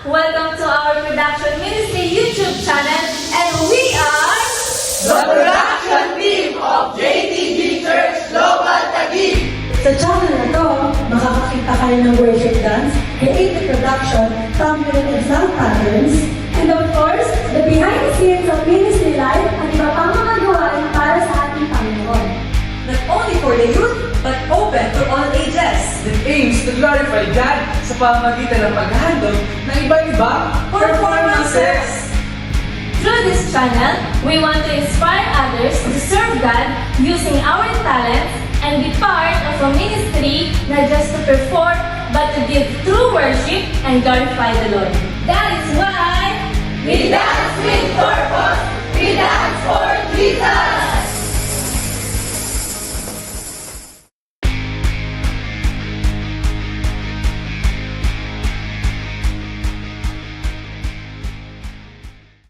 Welcome to our Production Ministry YouTube channel, and we are The production team of JTG Church Global Taguig. Sa channel na to, makakakita kayo ng worship dance, creative production, thumbnail and sound patterns, and of course, the behind the scenes of ministry life at iba pang mga gawain para sa ating Panginoon. Not only for the youth, but open to all ages. It aims to glorify God sa pamamagitan ng paghahandog ng iba't ibang performances. Through this channel, we want to inspire others to serve God using our talents and be part of a ministry not just to perform, but to give true worship and glorify the Lord. That is why We dance with purpose. We dance for Jesus.